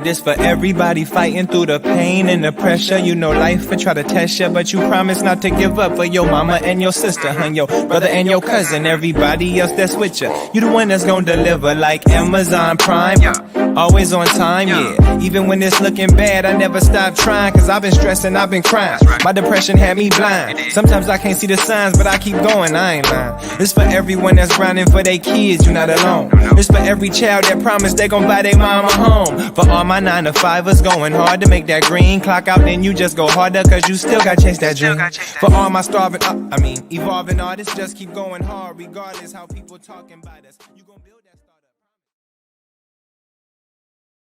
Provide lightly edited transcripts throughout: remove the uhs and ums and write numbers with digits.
this for everybody fighting through the pain and the pressure. You know life will try to test you, but you promise not to give up for your mama and your sister, and your brother and your cousin, everybody else that's with you. You the one that's gonna deliver like Amazon Prime. Always on time, yeah. Even when it's looking bad, I never stop trying, cause I've been stressing, I've been crying. My depression had me blind. Sometimes I can't see the signs, but I keep going, I ain't lying. It's for everyone that's grinding for their kids, you're not alone. It's for every child that promised they gon' buy their mama home. For all my 9-to-5ers going hard to make that green clock out, then you just go harder, cause you still got chase that dream. For all my evolving artists, just keep going hard, regardless how people talking about us. You gon' build that startup.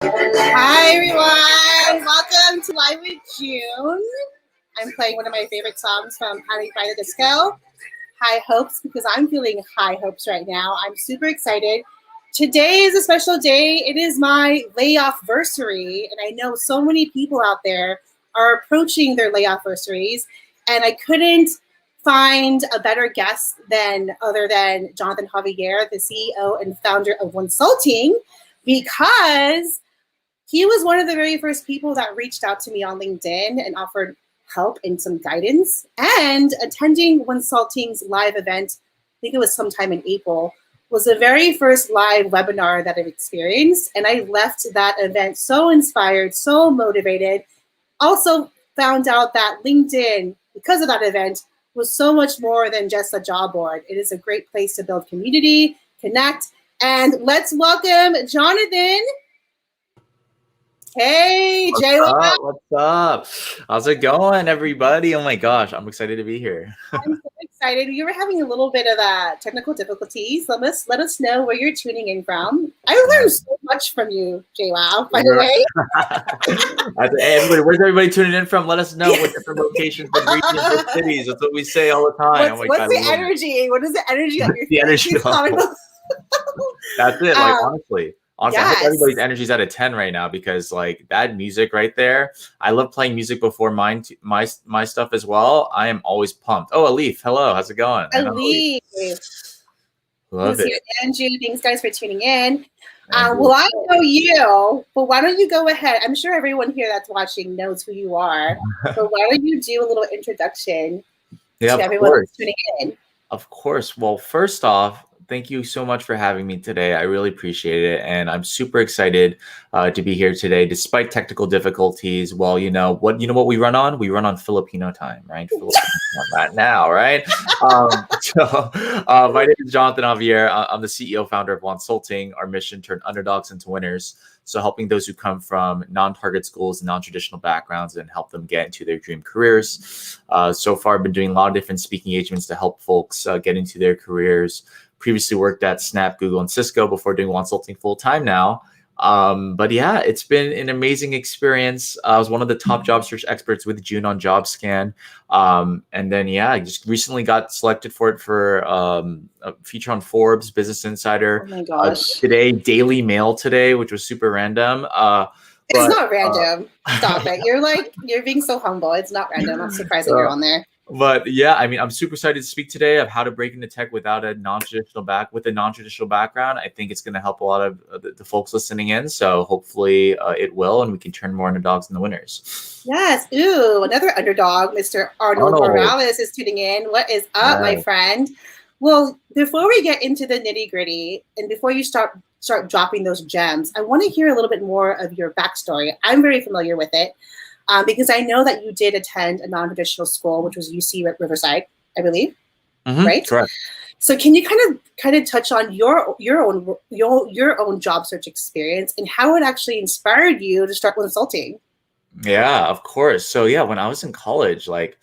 Hi everyone, welcome to Live with June. I'm playing one of my favorite songs from Panic by the Disco, High Hopes, because I'm feeling high hopes right now. I'm super excited. Today is a special day. It is my layoff-versary, and I know so many people out there are approaching their layoff-versaries, and I couldn't find a better guest other than Jonathan Javier, the CEO and founder of Wonsulting, because he was one of the very first people that reached out to me on LinkedIn and offered help and some guidance. And attending Wonsulting's live event, I think it was sometime in April, was the very first live webinar that I've experienced. And I left that event so inspired, so motivated. Also found out that LinkedIn, because of that event, was so much more than just a job board. It is a great place to build community, connect, and let's welcome Jonathan. Hey, Jay. What's up? How's it going, everybody? Oh my gosh, I'm excited to be here. I'm so excited. You were having a little bit of technical difficulties. Let us know where you're tuning in from. I learned so much from you, JWoww, by the way. Everybody, where's everybody tuning in from? Let us know what different locations and regions and cities. That's what we say all the time. What's the energy? What is the energy on your the energy That's it, honestly. Honestly, yes. I hope everybody's energy is at a 10 right now, because that music right there, I love playing music before my stuff as well. I am always pumped. Oh, Alif, hello, how's it going? Alif. Love it. Andrew, thanks guys for tuning in. Well, I know you, but why don't you go ahead? I'm sure everyone here that's watching knows who you are, but why don't you do a little introduction to everyone that's tuning in? Of course. Well, first off, thank you so much for having me today. I really appreciate it. And I'm super excited to be here today, despite technical difficulties. Well, you know what we run on? We run on Filipino time, right? Filipino time right now, right? My name is Jonathan Javier. I'm the CEO, founder of Wonsulting. Our mission: turn underdogs into winners. So helping those who come from non-target schools and non-traditional backgrounds and help them get into their dream careers. So far, I've been doing a lot of different speaking engagements to help folks get into their careers. Previously worked at Snap, Google, and Cisco before doing Wonsulting full time now. But yeah, it's been an amazing experience. I was one of the top job search experts with June on JobScan. And then, I just recently got selected for a feature on Forbes, Business Insider. Oh my gosh. Today, Daily Mail today, which was super random. It's not random. Stop it. You're being so humble. It's not random. I'm surprised that you're on there. But yeah, I mean, I'm super excited to speak today of how to break into tech without a non-traditional background. I think it's going to help a lot of the folks listening in. So hopefully it will, and we can turn more underdogs into winners. Yes. Ooh, another underdog, Mr. Arnold Morales is tuning in. What is up, my friend? Well, before we get into the nitty-gritty and before you start dropping those gems, I want to hear a little bit more of your backstory. I'm very familiar with it. Because I know that you did attend a non-traditional school, which was UC Riverside, I believe, right? Correct. So can you kind of touch on your own job search experience and how it actually inspired you to start Wonsulting? Yeah, of course. So yeah, when I was in college, I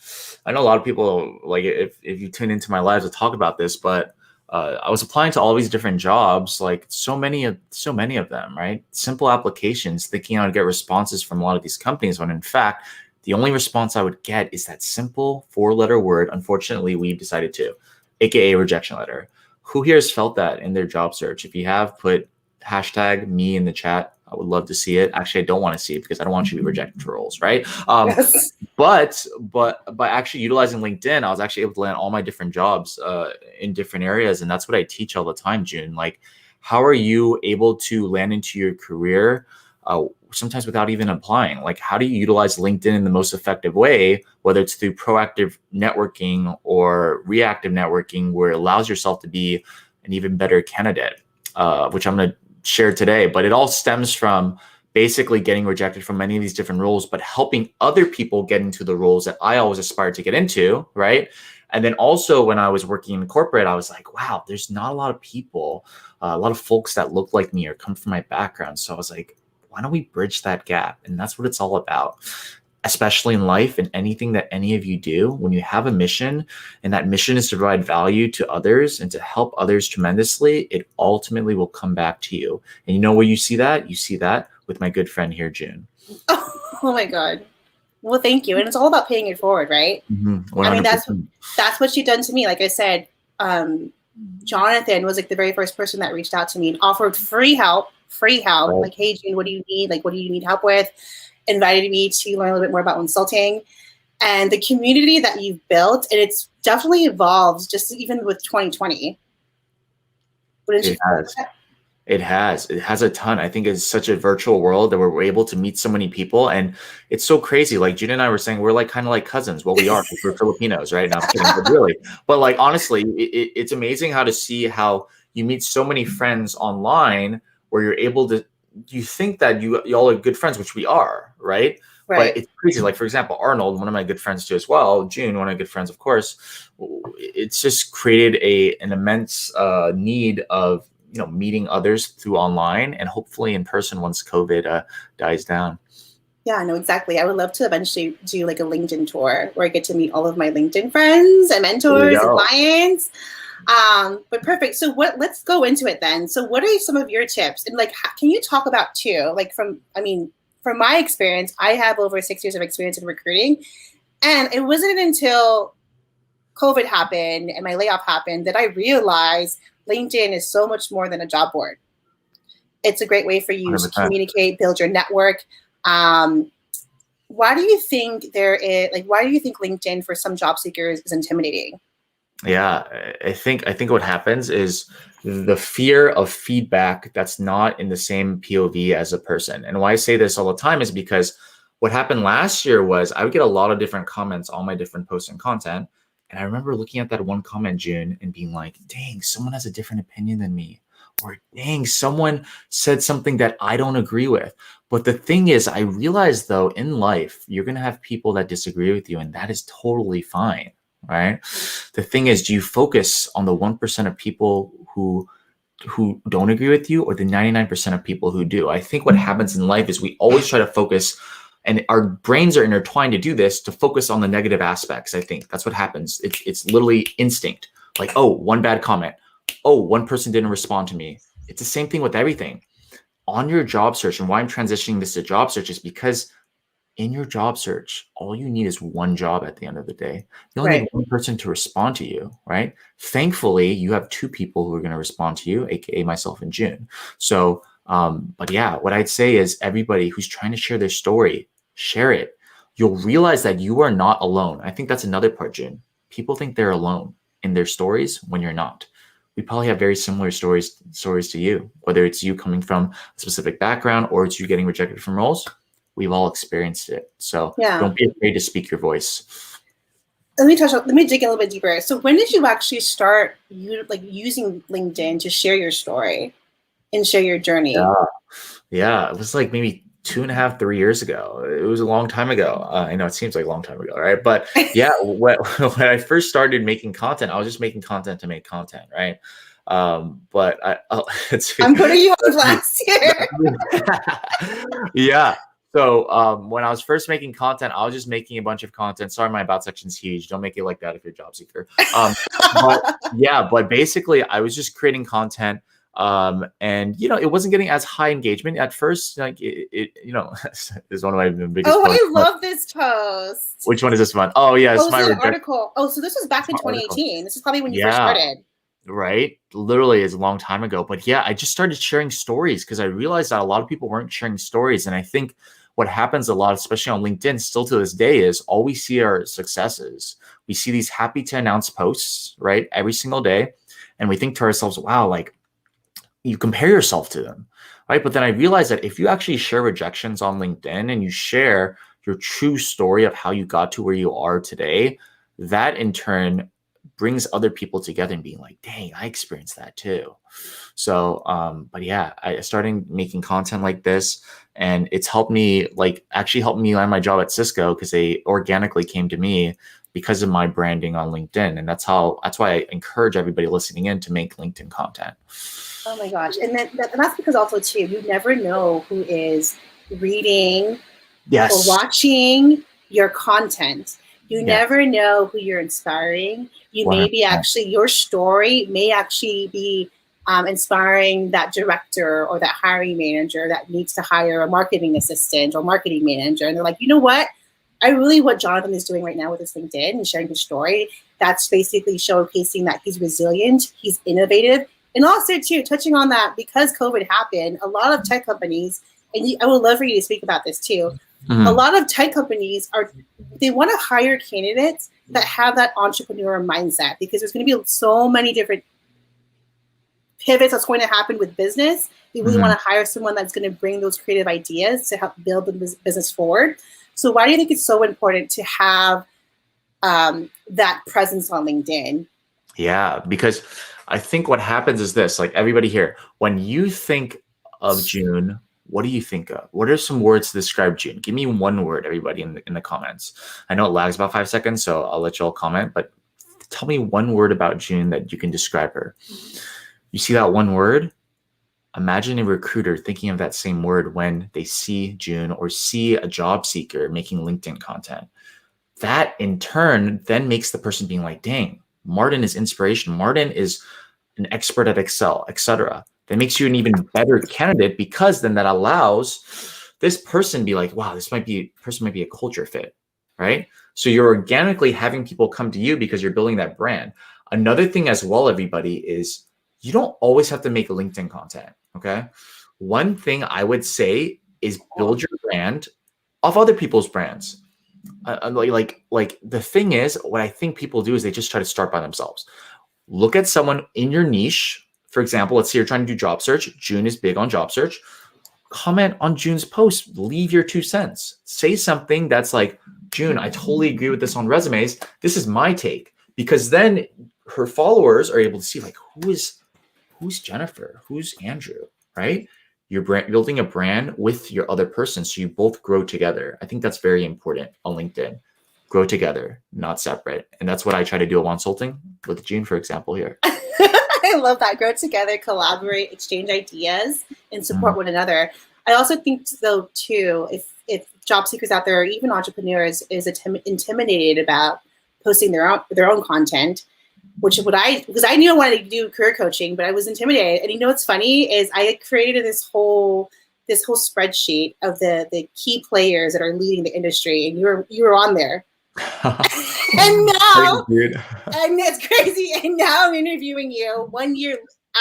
know a lot of people, if you tune into my lives, will talk about this, but I was applying to all these different jobs, so many of them, right? Simple applications, thinking I would get responses from a lot of these companies, when in fact, the only response I would get is that simple 4-letter word. Unfortunately, we decided to, AKA rejection letter. Who here has felt that in their job search? If you have, put #me in the chat. I would love to see it. Actually, I don't want to see it because I don't want you to be rejected for roles, right? Yes. But by actually utilizing LinkedIn, I was actually able to land all my different jobs in different areas. And that's what I teach all the time, June. How are you able to land into your career sometimes without even applying. Like, how do you utilize LinkedIn in the most effective way, whether it's through proactive networking or reactive networking, where it allows yourself to be an even better candidate, which I'm going to share today. But it all stems from basically getting rejected from many of these different roles, but helping other people get into the roles that I always aspired to get into, right? And then also when I was working in corporate, I was like, wow, there's not a lot of people, a lot of folks that look like me or come from my background. So I was like, why don't we bridge that gap? And that's what it's all about, especially in life and anything that any of you do. When you have a mission, and that mission is to provide value to others and to help others tremendously, it ultimately will come back to you. And you know where you see that? You see that with my good friend here, June. Oh my God. Well, thank you. And it's all about paying it forward, right? Mm-hmm. I mean, that's what you've done to me. Like I said, Jonathan was like the very first person that reached out to me and offered free help. Right. Like, hey, June, what do you need? Like, what do you need help with? Invited me to learn a little bit more about consulting and the community that you've built. And it's definitely evolved just even with 2020. It has a ton. I think it's such a virtual world that we're able to meet so many people, and it's so crazy. Like June and I were saying, we're like kind of like cousins. Well, we are because we're Filipinos, right? Not kidding, but really. But like honestly, it's amazing how to see how you meet so many friends online, where you're able to. You think that y'all are good friends, which we are, right? But it's crazy. Like for example, Arnold, one of my good friends too as well. June, one of my good friends, of course. It's just created an immense need of meeting others through online and hopefully in person once COVID dies down. Yeah, no, exactly. I would love to eventually do like a LinkedIn tour where I get to meet all of my LinkedIn friends and mentors and clients. But perfect. So let's go into it then. So what are some of your tips? And like, can you talk about too, like from my experience, I have over 6 years of experience in recruiting, and it wasn't until COVID happened and my layoff happened that I realized LinkedIn is so much more than a job board. It's a great way for you 100%. To communicate, build your network. Why do you think LinkedIn for some job seekers is intimidating? Yeah, I think what happens is the fear of feedback that's not in the same POV as a person. And why I say this all the time is because what happened last year was I would get a lot of different comments on my different posts and content. And I remember looking at that one comment, June, and being like, dang, someone has a different opinion than me. Or dang, someone said something that I don't agree with. But the thing is, I realized though, in life, you're going to have people that disagree with you, and that is totally fine, right? The thing is, do you focus on the 1% of people who don't agree with you, or the 99% of people who do? I think what happens in life is we always try to focus, and our brains are intertwined to do this, to focus on the negative aspects. I think that's what happens. It's literally instinct. Like, oh, one bad comment. Oh, one person didn't respond to me. It's the same thing with everything. On your job search, and why I'm transitioning this to job search is because in your job search, all you need is one job at the end of the day. You only need one person to respond to you, right? Thankfully, you have two people who are going to respond to you, aka myself and June. So, but yeah, what I'd say is everybody who's trying to share their story, share it. You'll realize that you are not alone. I think that's another part, June. People think they're alone in their stories when you're not. We probably have very similar stories to you, whether it's you coming from a specific background or it's you getting rejected from roles. We've all experienced it. So don't be afraid to speak your voice. Let me dig a little bit deeper. So when did you actually start using LinkedIn to share your story and share your journey? Yeah, it was like maybe 2.5, 3 years ago. It was a long time ago. I know it seems like a long time ago, right? But yeah, when I first started making content, I was just making content to make content, right? But I'm putting you on blast here. Yeah. So when I was first making content, I was just making a bunch of content. Sorry, my about section's huge. Don't make it like that if you're a job seeker. But basically I was just creating content. And it wasn't getting as high engagement at first. Like it is one of my biggest posts. I love this post. Which one is this one? Oh yeah, it's my article. Oh, so this was back in 2018. Article. This is probably when you first started. Right? Literally is a long time ago. But yeah, I just started sharing stories because I realized that a lot of people weren't sharing stories. And I think what happens a lot, especially on LinkedIn still to this day, is all we see are successes. We see these happy to announce posts, right? Every single day. And we think to ourselves, wow, like, you compare yourself to them, right? But then I realized that if you actually share rejections on LinkedIn and you share your true story of how you got to where you are today, that in turn brings other people together and being like, dang, I experienced that too. So, but yeah, I started making content like this, and it's helped me, like actually helped me land my job at Cisco because they organically came to me because of my branding on LinkedIn. And that's why I encourage everybody listening in to make LinkedIn content. Oh my gosh. And that's because also too, you never know who is reading or watching your content. You never know who you're inspiring. You may be actually, your story may actually be inspiring that director or that hiring manager that needs to hire a marketing assistant or marketing manager. And they're like, you know what? I really, what Jonathan is doing right now with his LinkedIn and sharing his story, that's basically showcasing that he's resilient, he's innovative. And also too, touching on that, because COVID happened, a lot of tech companies, and I would love for you to speak about this too, a lot of tech companies they want to hire candidates that have that entrepreneur mindset, because there's going to be so many different pivots that's going to happen with business. They really want to hire someone that's going to bring those creative ideas to help build the business forward. So why do you think it's so important to have that presence on LinkedIn? Yeah, because I think what happens is this, like everybody here, when you think of June, what do you think of? What are some words to describe June? Give me one word, everybody, in the comments. I know it lags about 5 seconds, so I'll let you all comment, but tell me one word about June that you can describe her. You see that one word? Imagine a recruiter thinking of that same word when they see June or see a job seeker making LinkedIn content. That in turn then makes the person being like, dang, Martin is inspiration. Martin is an expert at Excel, etc. That makes you an even better candidate, because then that allows this person to be like, wow, this person might be a culture fit, right? So you're organically having people come to you because you're building that brand. Another thing as well, everybody, is you don't always have to make LinkedIn content, okay? One thing I would say is build your brand off other people's brands. Like the thing is, what I think people do is they just try to start by themselves. Look at someone in your niche. For example, let's say you're trying to do job search. June is big on job search. Comment on June's post. Leave your 2 cents. Say something that's like, June, I totally agree with this on resumes. This is my take. Because then her followers are able to see, like, who's Jennifer? Who's Andrew? Right? You're building a brand with your other person, so you both grow together. I think that's very important on LinkedIn. Grow together, not separate. And that's what I try to do at Consulting with June, for example, here. I love that. Grow together, collaborate, exchange ideas, and support one another. I also think, though, too, if job seekers out there, or even entrepreneurs, is intimidated about posting their own content, because I knew I wanted to do career coaching, but I was intimidated. And you know what's funny is I had created this whole spreadsheet of the key players that are leading the industry, and you were on there. And now, and it's crazy. And now I'm interviewing you 1 year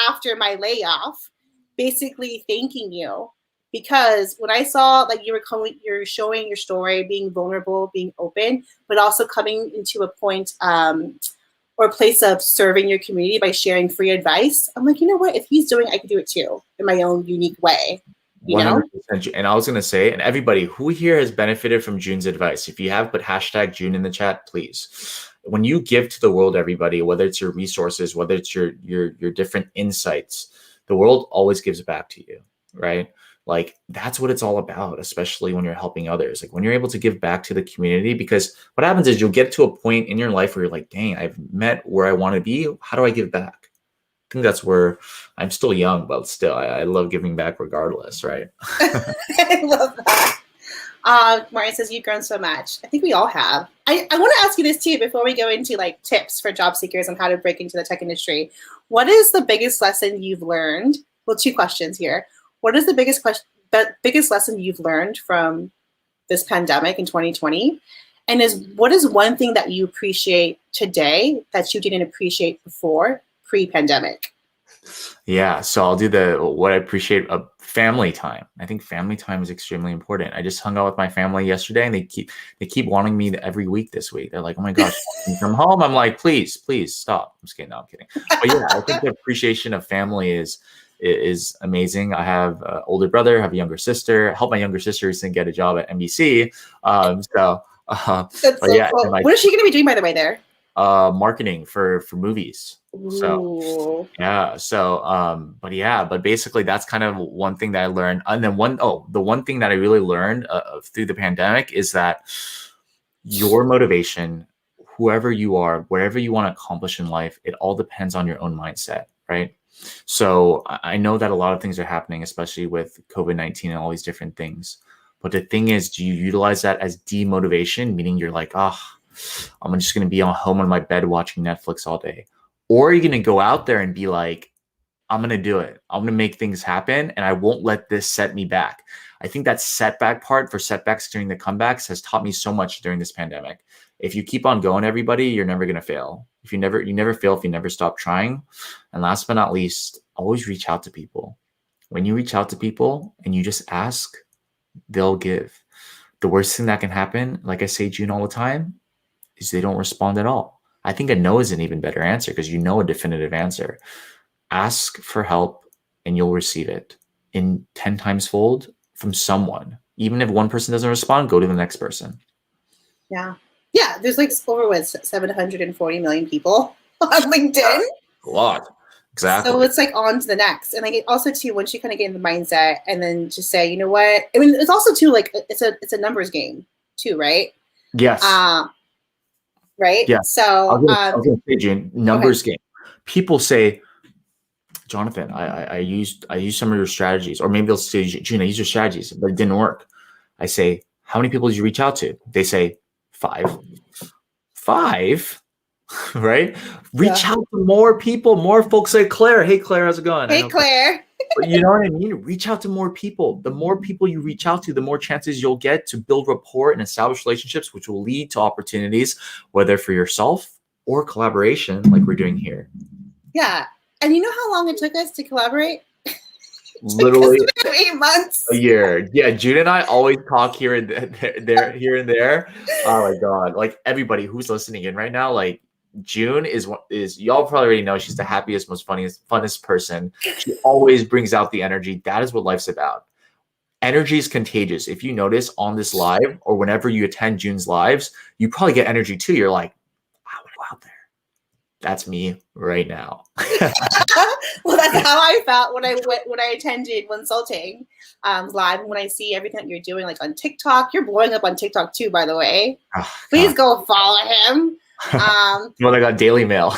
after my layoff, basically thanking you, because when I saw like you're showing your story, being vulnerable, being open, but also coming into a point or a place of serving your community by sharing free advice. I'm like, you know what? If he's doing it, I can do it too in my own unique way. 100%. And I was going to say, and everybody who here has benefited from June's advice, if you have, put hashtag June in the chat, please. When you give to the world, everybody, whether it's your resources, whether it's your different insights, the world always gives back to you, right? Like, that's what it's all about, especially when you're helping others. Like, when you're able to give back to the community, because what happens is you'll get to a point in your life where you're like, dang, I've met where I want to be. How do I give back? I think that's where I'm still young, but still, I love giving back regardless, right? I love that. Martin says, you've grown so much. I think we all have. I want to ask you this too, before we go into like tips for job seekers on how to break into the tech industry. What is the biggest lesson you've learned? Well, 2 questions here. What is the biggest lesson you've learned from this pandemic in 2020? And what is one thing that you appreciate today that you didn't appreciate before, pre-pandemic? Yeah, so I'll do what I appreciate of family time. I think family time is extremely important. I just hung out with my family yesterday, and they keep wanting me every week this week. They're like, oh my gosh, from home. I'm like, please stop. I'm just kidding. No, I'm kidding. But yeah, I think the appreciation of family is is amazing. I have an older brother, I have a younger sister. I helped my younger sister recently get a job at NBC. That's But so yeah, cool. and my What is she going to be doing, by the way, there? marketing for movies. So Ooh. yeah. So but basically that's kind of one thing that I learned. And then the one thing that I really learned through the pandemic is that your motivation, whoever you are, whatever you want to accomplish in life, it all depends on your own mindset, right? So I know that a lot of things are happening, especially with COVID-19 and all these different things. But the thing is, do you utilize that as demotivation, meaning you're like, oh, I'm just going to be on home on my bed watching Netflix all day? Or are you going to go out there and be like, I'm going to do it. I'm going to make things happen and I won't let this set me back. I think that setback part for setbacks during the comebacks has taught me so much during this pandemic. If you keep on going, everybody, you're never going to fail. If you never fail if you never stop trying. And last but not least, always reach out to people. When you reach out to people and you just ask, they'll give. The worst thing that can happen, like I say, June, all the time, is they don't respond at all. I think a no is an even better answer because you know a definitive answer. Ask for help and you'll receive it in 10 times fold from someone. Even if one person doesn't respond, go to the next person. Yeah. Yeah. There's like over 740 million people on LinkedIn. A lot. Exactly. So it's like on to the next. And like also too, once you kind of get in the mindset and then just say, you know what? I mean, it's also too like it's a numbers game too, right? Yes. Right. Yeah. So I was gonna say, June, numbers game. People say, Jonathan, I used some of your strategies, or maybe they'll say, June, I used your strategies, but it didn't work. I say, how many people did you reach out to? They say 5. 5, right? Reach out to more people, more folks like Claire. Hey, Claire, how's it going? Hey, Claire. You know what I mean? Reach out to more people. The more people you reach out to, the more chances you'll get to build rapport and establish relationships, which will lead to opportunities, whether for yourself or collaboration like we're doing here. Yeah. And you know how long it took us to collaborate? Literally 8 months. a year. Yeah, June and I always talk here and there. Oh my God. Like everybody who's listening in right now, like June is y'all probably already know she's the happiest, most funnest person. She always brings out the energy. That is what life's about. Energy is contagious. If you notice on this live or whenever you attend June's lives, you probably get energy too. You're like, I want to go out there. That's me right now. Well, that's how I felt when I attended Consulting live. When I see everything that you're doing, like on TikTok, you're blowing up on TikTok too, by the way. Oh, please go follow him. Well, I got Daily Mail.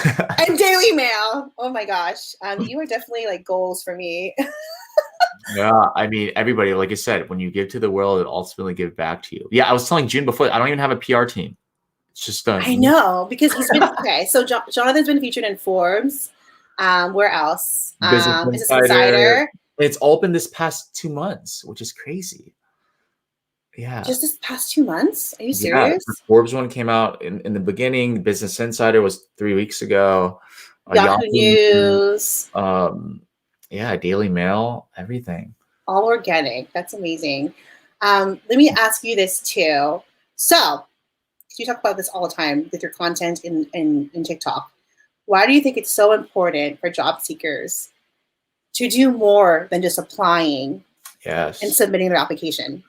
And Daily Mail. Oh my gosh, you are definitely like goals for me. Yeah, I mean, everybody, like I said, when you give to the world, it ultimately give back to you. Yeah, I was telling June before, I don't even have a PR team. It's just I know because he's been okay. So Jonathan's been featured in Forbes. Where else? Business Insider. It's all been this past 2 months, which is crazy. Yeah. Just this past 2 months? Are you serious? The Forbes one came out in the beginning. Business Insider was 3 weeks ago. Yahoo News. Yeah, Daily Mail, everything. All organic. That's amazing. Let me ask you this too. So, you talk about this all the time with your content in TikTok. Why do you think it's so important for job seekers to do more than just applying and submitting their application?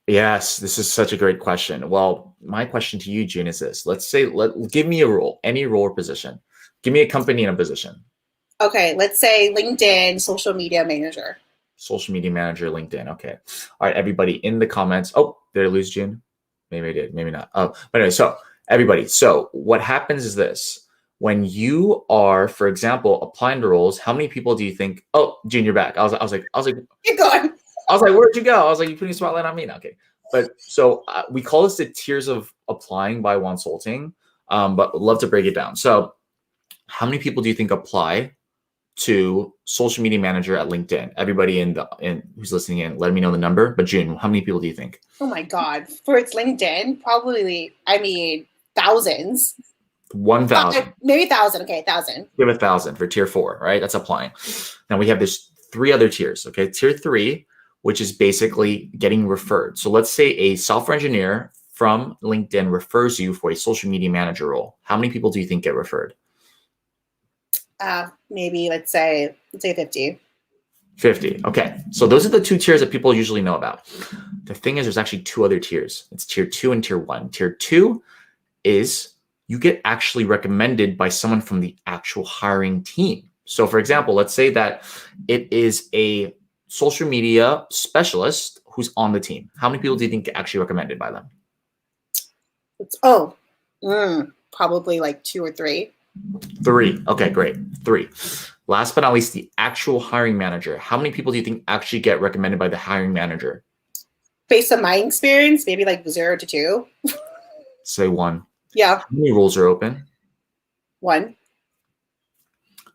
Yes, this is such a great question. Well, my question to you, June, is this. Let's say, give me a role, any role or position. Give me a company and a position. Okay, let's say LinkedIn social media manager. Social media manager, LinkedIn. Okay. All right, everybody in the comments. Oh, did I lose June? Maybe I did, maybe not. Oh, but anyway, so everybody. So what happens is this. When you are, for example, applying to roles, how many people do you think, oh, June, you're back. I was like, keep going. I was like, where'd you go? I was like, you putting a spotlight on me? No, okay. But so we call this the tiers of applying by Consulting, but I'd love to break it down. So how many people do you think apply to social media manager at LinkedIn? Everybody in who's listening in, let me know the number. But June, how many people do you think? Oh my God. For its LinkedIn, probably, I mean, thousands. 1,000. Maybe 1,000. Okay, 1,000. Give 1,000 for tier 4, right? That's applying. Now we have this 3 other tiers. Okay, tier 3, which is basically getting referred. So let's say a software engineer from LinkedIn refers you for a social media manager role. How many people do you think get referred? Maybe let's say 50. 50. Okay. So those are the 2 tiers that people usually know about. The thing is, there's actually 2 other tiers. It's tier 2 and tier 1. Tier 2 is you get actually recommended by someone from the actual hiring team. So for example, let's say that it is a social media specialist who's on the team. How many people do you think get actually recommended by them? Probably like 2 or 3. 3. Okay, great. 3. Last but not least, the actual hiring manager. How many people do you think actually get recommended by the hiring manager? Based on my experience, maybe like 0 to 2. Say 1. Yeah. How many roles are open? 1.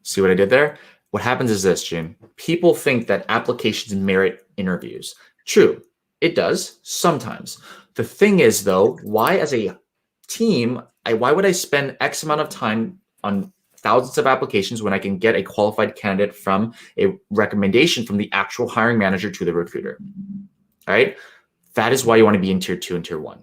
See what I did there? What happens is this, June. People think that applications merit interviews. True, it does sometimes. The thing is, though, why as a team, why would I spend X amount of time on thousands of applications when I can get a qualified candidate from a recommendation from the actual hiring manager to the recruiter? All right. That is why you want to be in tier 2 and tier 1.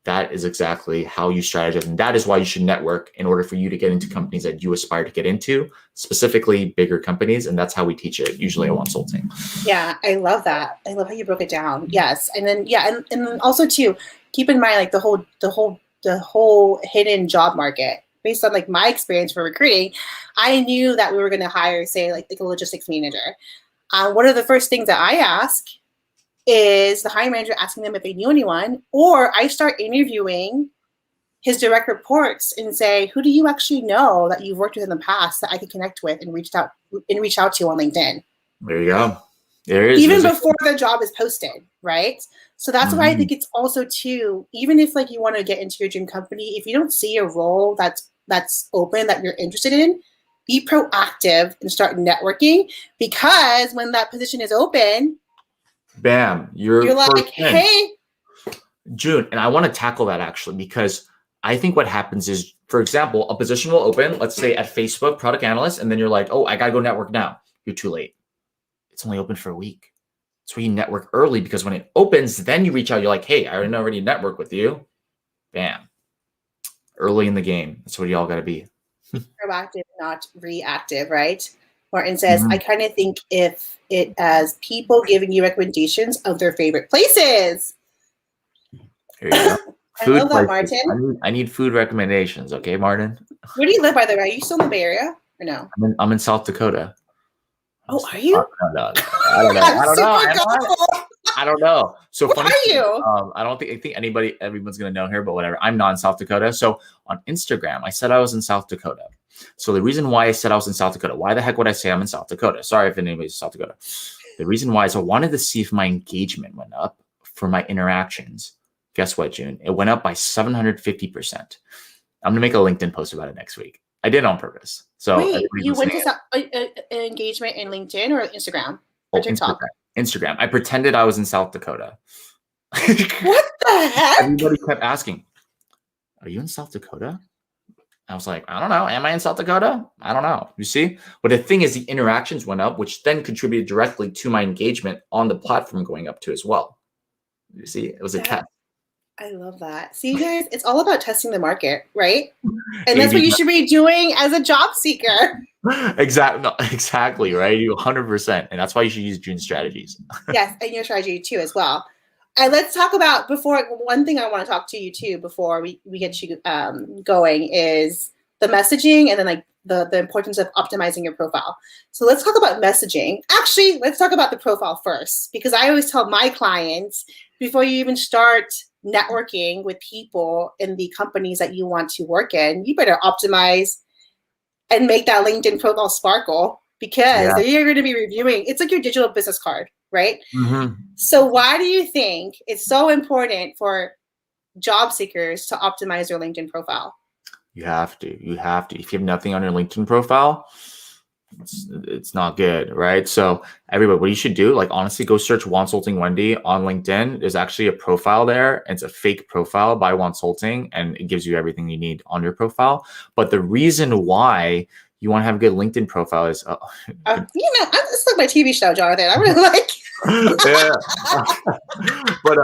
That is exactly how you strategize. And that is why you should network in order for you to get into companies that you aspire to get into, specifically bigger companies. And that's how we teach it usually at Consulting. Yeah, I love that. I love how you broke it down. Yes. And then, and then also too, keep in mind, like the whole hidden job market. Based on like my experience for recruiting, I knew that we were going to hire, say, like a logistics manager. One of the first things that I ask is the hiring manager asking them if they knew anyone, or I start interviewing his direct reports and say, who do you actually know that you've worked with in the past that I could connect with and reach out to on LinkedIn? There you go. There is even before the job is posted, right? So that's why I think it's also too, even if like you want to get into your dream company, if you don't see a role that's open that you're interested in, be proactive and start networking, because when that position is open, bam, you're like, hey, June. And I want to tackle that actually, because I think what happens is, for example, a position will open, let's say at Facebook, product analyst, and then you're like, oh, I got to go network now. You're too late. It's only open for a week. That's why you network early, because when it opens, then you reach out. You're like, hey, I already network with you. Bam. Early in the game. That's what y'all got to be. Proactive, not reactive, right? Martin says, I kind of think if it as people giving you recommendations of their favorite places. Here you go. I love that, Martin. I need food recommendations. Okay, Martin. Where do you live, by the way? Are you still in the Bay Area or no? I'm in South Dakota. Oh, are you? I don't know. So Where funny. are you? I think everyone's gonna know here, but whatever. I'm not in South Dakota. So on Instagram, I said I was in South Dakota. So the reason why I said I was in South Dakota, why the heck would I say I'm in South Dakota? Sorry if anybody's in South Dakota. The reason why is I wanted to see if my engagement went up for my interactions. Guess what, June? It went up by 750%. I'm gonna make a LinkedIn post about it next week. I did it on purpose. So wait, you went to engagement in LinkedIn or Instagram or TikTok? Instagram. I pretended I was in South Dakota. What the heck? Everybody kept asking, are you in South Dakota? I was like, I don't know. Am I in South Dakota? I don't know. You see? But the thing is, the interactions went up, which then contributed directly to my engagement on the platform going up too as well. You see? It was a test. I love that. See, guys, it's all about testing the market, right? And that's what you should be doing as a job seeker. Exactly, right? You 100%. And that's why you should use June's strategies. Yes, and your strategy too as well. And let's talk about, one thing I want to talk to you too before we get you going is the messaging, and then like the importance of optimizing your profile. So let's talk about messaging. Actually, let's talk about the profile first, because I always tell my clients, before you even start networking with people in the companies that you want to work in, you better optimize and make that LinkedIn profile sparkle, because you're going to be reviewing. It's like your digital business card, right? So why do you think it's so important for job seekers to optimize their LinkedIn profile? You have to. If you have nothing on your LinkedIn profile, it's not good, right? So everybody, what you should do, like honestly, go search Consulting Wendy on LinkedIn. There's actually a profile there. It's a fake profile by Consulting, and it gives you everything you need on your profile. But the reason why you want to have a good LinkedIn profile is, it's like my TV show, Jonathan. I really like. But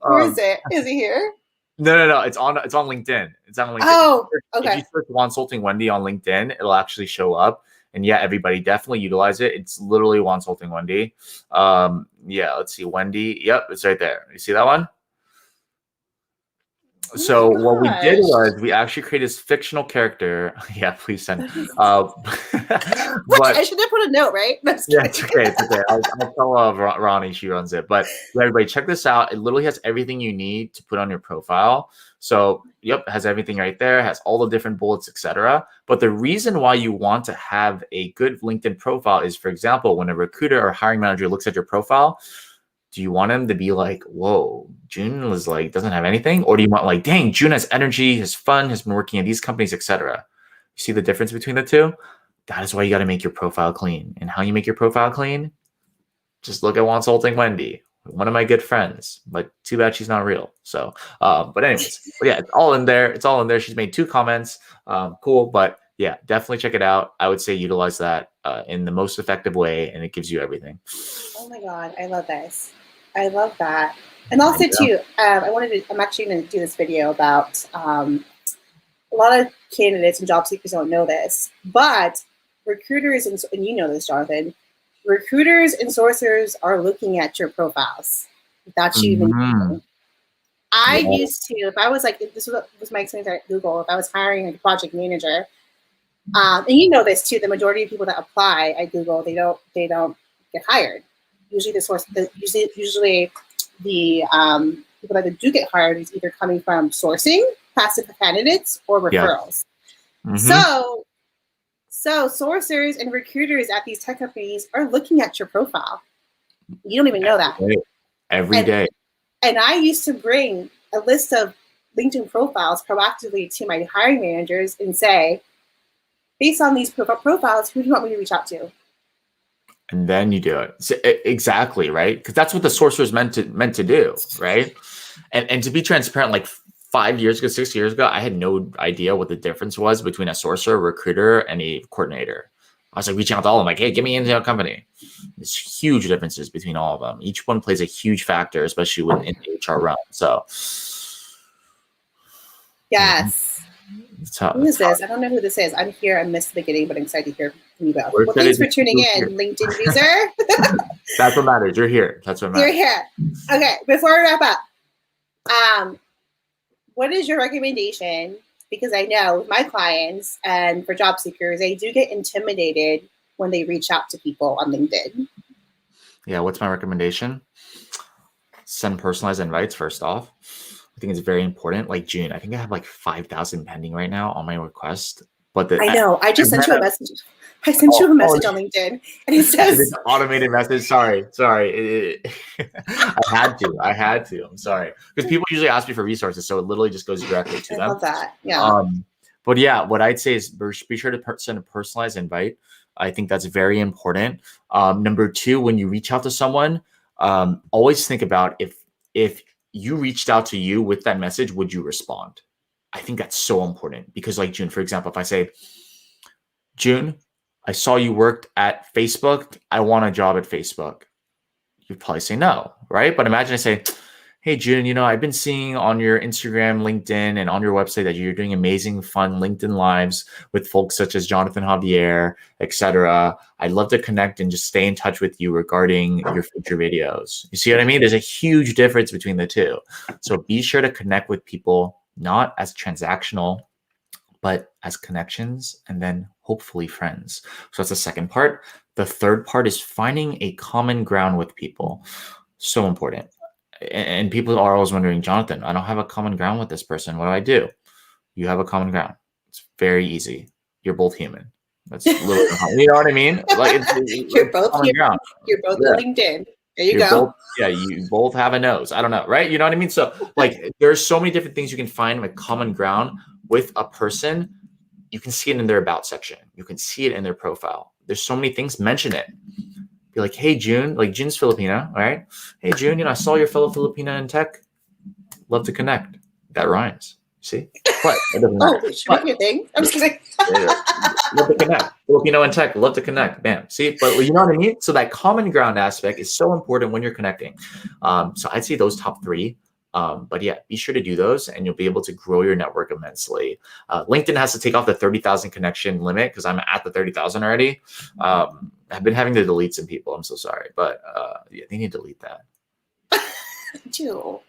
where is it? Is he here? No. It's on LinkedIn. It's on LinkedIn. Oh, okay. If you search Consulting Wendy on LinkedIn, it'll actually show up. And yeah, everybody definitely utilize it. It's literally Juan Salting Wendy. Yeah, let's see. Wendy. Yep, it's right there. You see that one? So what we did was we actually created this fictional character. Yeah, please send. But I should have put a note, right? Yeah, it's okay. It's okay. I'll tell Ronnie, she runs it. But everybody, check this out. It literally has everything you need to put on your profile. So, yep, it has everything right there. It has all the different bullets, etc. But the reason why you want to have a good LinkedIn profile is, for example, when a recruiter or hiring manager looks at your profile, do you want him to be like, whoa, June was like, doesn't have anything? Or do you want like, dang, June has energy, has fun, has been working at these companies, etc. You see the difference between the two? That is why you got to make your profile clean. And how you make your profile clean? Just look at Juan Salting Wendy, one of my good friends, but too bad she's not real. So, but anyways, but yeah, it's all in there. It's all in there. She's made 2 comments. Cool. But yeah, definitely check it out. I would say utilize that in the most effective way, and it gives you everything. Oh my God, I love this. I love that. And also too, I'm actually going to do this video about a lot of candidates and job seekers don't know this, but recruiters, and you know this, Jonathan, recruiters and sourcers are looking at your profiles without you even knowing. I used to, if I was like, if this was my experience at Google, if I was hiring a project manager, and you know this too, the majority of people that apply at Google, they don't get hired. Usually the people that do get hired is either coming from sourcing, passive candidates, or referrals. So sourcers and recruiters at these tech companies are looking at your profile. You don't even know that. Every day. And I used to bring a list of LinkedIn profiles proactively to my hiring managers and say, based on these profiles, who do you want me to reach out to? And then you do it. So, exactly, right? Because that's what the sourcer is meant to do, right? And to be transparent, like 5 years ago, 6 years ago, I had no idea what the difference was between a sourcer, a recruiter, and a coordinator. I was like reaching out to all of them, like, hey, get me into a company. There's huge differences between all of them. Each one plays a huge factor, especially within the HR realm. So, yes. Who is this? I don't know who this is. I'm here. I missed the beginning, but I'm excited to hear from you both. Well, thanks for tuning in, LinkedIn user. That's what matters. You're here. That's what matters. You're here. Okay, before we wrap up, what is your recommendation? Because I know with my clients and for job seekers, they do get intimidated when they reach out to people on LinkedIn. Yeah, what's my recommendation? Send personalized invites first off. I think it's very important. Like June, I think I have like 5,000 pending right now on my request. But I know. I just sent you a message. I sent you a message on LinkedIn, and it says it's an automated message. Sorry. I had to. I'm sorry, because people usually ask me for resources, so it literally just goes directly to them. I love that. Yeah. But yeah, what I'd say is be sure to send a personalized invite. I think that's very important. Number 2, when you reach out to someone, always think about if you reached out to you with that message, would you respond? I think that's so important because like June, for example, if I say, June, I saw you worked at Facebook. I want a job at Facebook. You'd probably say no, right? But imagine I say, hey, June, I've been seeing on your Instagram, LinkedIn, and on your website that you're doing amazing, fun LinkedIn lives with folks such as Jonathan Javier, etc. I'd love to connect and just stay in touch with you regarding your future videos. You see what I mean? There's a huge difference between the two. So be sure to connect with people, not as transactional, but as connections and then hopefully friends. So that's the second part. The third part is finding a common ground with people. So important. And people are always wondering, Jonathan, I don't have a common ground with this person. What do I do? You have a common ground. It's very easy. You're both human. That's literally, you know what I mean? Like you're both human. Ground. You're both LinkedIn. There you go. You both have a nose. I don't know, right? You know what I mean? So like there's so many different things you can find a common ground with a person. You can see it in their about section. You can see it in their profile. There's so many things. Mention it. Be like, hey, June, like June's Filipino, all right? Hey, June, I saw your fellow Filipina in tech. Love to connect. That rhymes. See? But it doesn't matter. Oh, should be your thing. I'm just kidding. Love to connect. Filipino in tech. Love to connect. Bam. See? But you know what I mean? So that common ground aspect is so important when you're connecting. So I'd say those top 3. But yeah, be sure to do those and you'll be able to grow your network immensely. LinkedIn has to take off the 30,000 connection limit because I'm at the 30,000 already. I've been having to delete some people. I'm so sorry, but yeah, they need to delete that. Too.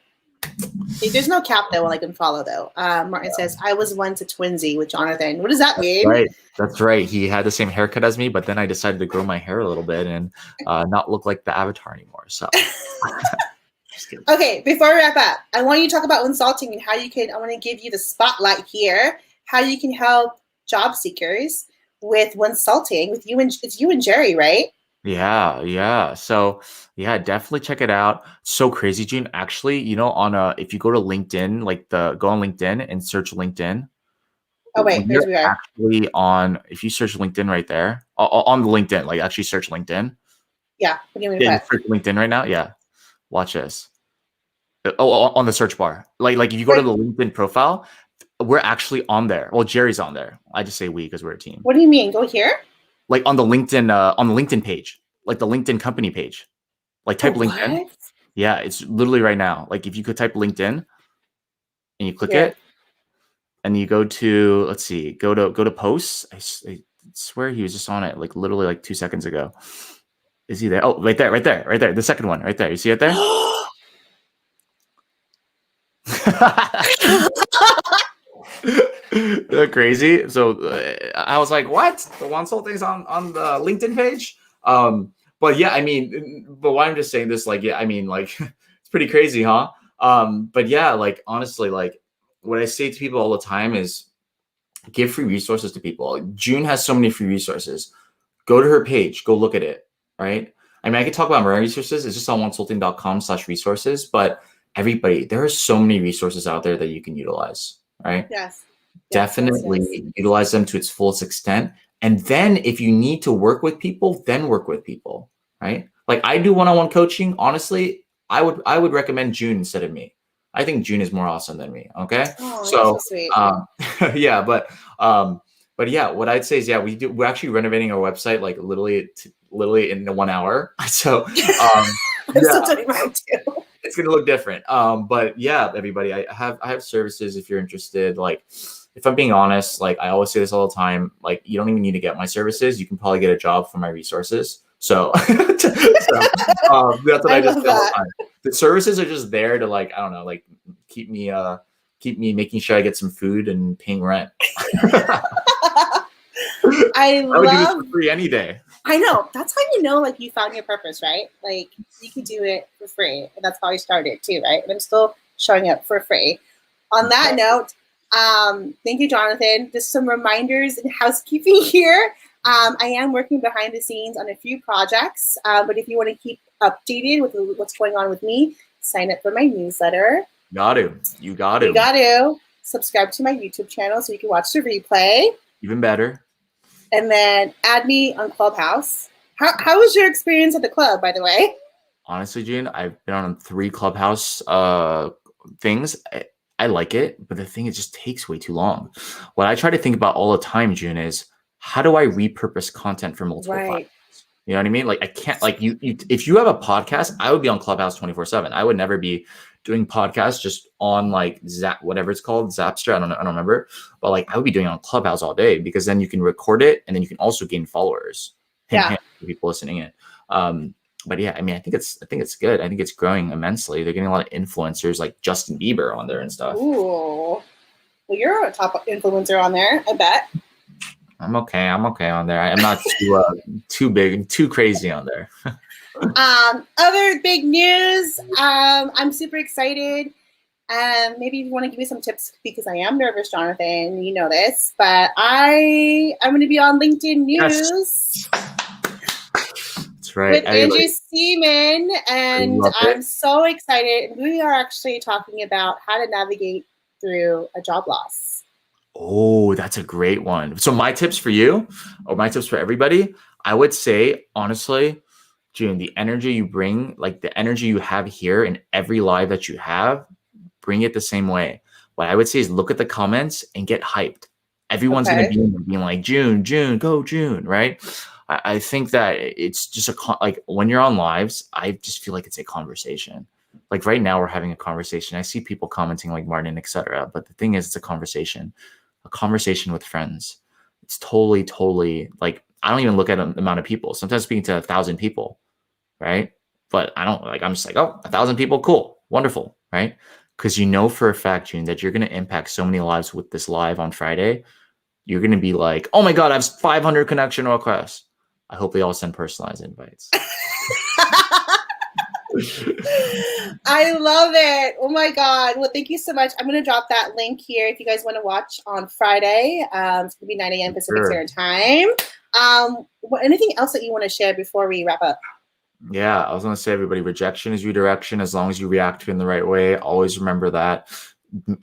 There's no cap though, I can follow though. Martin says, I was once a twinsy with Jonathan. What does that mean? Right. That's right. He had the same haircut as me, but then I decided to grow my hair a little bit and not look like the avatar anymore. So just kidding. Okay, before we wrap up, I want you to talk about consulting and how you can, I want to give you the spotlight here, how you can help job seekers with consulting with you, and it's you and Jerry, right? Yeah. So yeah, definitely check it out. So crazy, Gene. Actually, if you go to LinkedIn, go on LinkedIn and search LinkedIn. Oh wait, there's we are. Actually if you search LinkedIn right there, on the LinkedIn, like actually search LinkedIn. Yeah, search LinkedIn right now. Yeah, watch this. On the search bar, like if you go to the LinkedIn profile, we're actually on there. Well, Jerry's on there. I just say we because we're a team. What do you mean? Go here? Like on the LinkedIn page, like the LinkedIn company page. Like type LinkedIn. What? Yeah, it's literally right now. Like if you could type LinkedIn and you click it and you go to, let's see, go to posts. I swear he was just on it like literally like 2 seconds ago. Is he there? Oh, right there. The second one right there. You see it there? Crazy. So I was like, what? The one soul thing's on the LinkedIn page? But yeah, I mean, but why I'm just saying this, like, yeah, I mean, like, it's pretty crazy, huh? But yeah, like, honestly, like, what I say to people all the time is give free resources to people. June has so many free resources. Go to her page, go look at it, right? I mean, I could talk about my resources. It's just on onesulting.com/resources, but everybody, there are so many resources out there that you can utilize, right? Yes. Definitely utilize them to its fullest extent. And then if you need to work with people, then work with people, right? Like I do one-on-one coaching. Honestly, I would recommend June instead of me. I think June is more awesome than me. Okay. Oh, so sweet. Yeah, but yeah, what I'd say is, yeah, we're actually renovating our website like literally in 1 hour. So I'm still doing mine too. It's gonna look different. But yeah, everybody, I have services if you're interested. Like, if I'm being honest, like I always say this all the time, like you don't even need to get my services. You can probably get a job from my resources. So, that's what I just say all the time. The services are just there to, like, I don't know, like keep me making sure I get some food and paying rent. I would do this for free any day. I know. That's how you know, like, you found your purpose, right? Like, you could do it for free. And that's how I started too, right? And I'm still showing up for free. On that note, thank you, Jonathan. Just some reminders and housekeeping here. I am working behind the scenes on a few projects, but if you want to keep updated with what's going on with me, sign up for my newsletter. You got to. Subscribe to my YouTube channel so you can watch the replay. Even better. And then add me on Clubhouse. How was your experience at the club, by the way? Honestly, June, I've been on 3 Clubhouse things. I like it, but the thing, it just takes way too long. What I try to think about all the time, June, is how do I repurpose content for multiple platforms? You know what I mean? Like, I can't, like, you if you have a podcast, I would be on Clubhouse 24/7. I would never be doing podcasts just on like whatever it's called, Zapster. I don't remember, but like I would be doing it on Clubhouse all day because then you can record it and then you can also gain followers. People listening in. But yeah, I mean, I think it's good. I think it's growing immensely. They're getting a lot of influencers like Justin Bieber on there and stuff. Ooh, well, you're a top influencer on there, I bet. I'm okay on there. I'm not too big and too crazy on there. Other big news. I'm super excited. Maybe you want to give me some tips because I am nervous, Jonathan. You know this, but I'm going to be on LinkedIn News. Yes. That's right. With Andrew Seaman, and I'm so excited. We are actually talking about how to navigate through a job loss. Oh, that's a great one. So my tips for you, or my tips for everybody, I would say, honestly, June, the energy you bring, like the energy you have here in every live that you have, bring it the same way. What I would say is look at the comments and get hyped. Everyone's going to be in there being like, June, go June, right? I think that it's just like when you're on lives, I just feel like it's a conversation. Like right now, we're having a conversation. I see people commenting like Martin, etc. But the thing is, it's a conversation with friends. It's totally like I don't even look at the amount of people. Sometimes speaking to 1,000 people, right? But I don't like. I'm just like, oh, 1,000 people, cool, wonderful, right? Because you know for a fact, June, that you're going to impact so many lives with this live on Friday. You're going to be like, oh my God, I have 500 connection requests. I hope they all send personalized invites. I love it. Oh my God. Well, thank you so much. I'm going to drop that link here if you guys want to watch on Friday. It's going to be 9 a.m. Pacific Standard Time. Anything else that you want to share before we wrap up? Yeah, I was going to say, everybody, rejection is redirection as long as you react to it in the right way. Always remember that.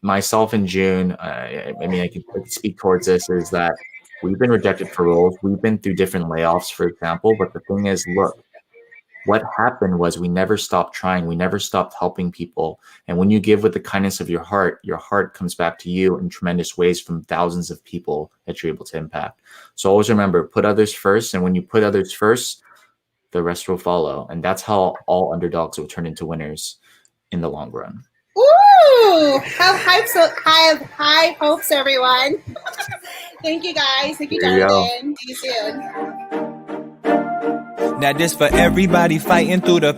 Myself and June, I mean, I can speak towards this, is that we've been rejected for roles. We've been through different layoffs, for example. But the thing is, look, what happened was we never stopped trying. We never stopped helping people. And when you give with the kindness of your heart comes back to you in tremendous ways from thousands of people that you're able to impact. So always remember, put others first. And when you put others first, the rest will follow. And that's how all underdogs will turn into winners in the long run. Ooh, have high hopes, everyone. Thank you, guys. Thank you, Jonathan. See you soon. Now this for everybody fighting through the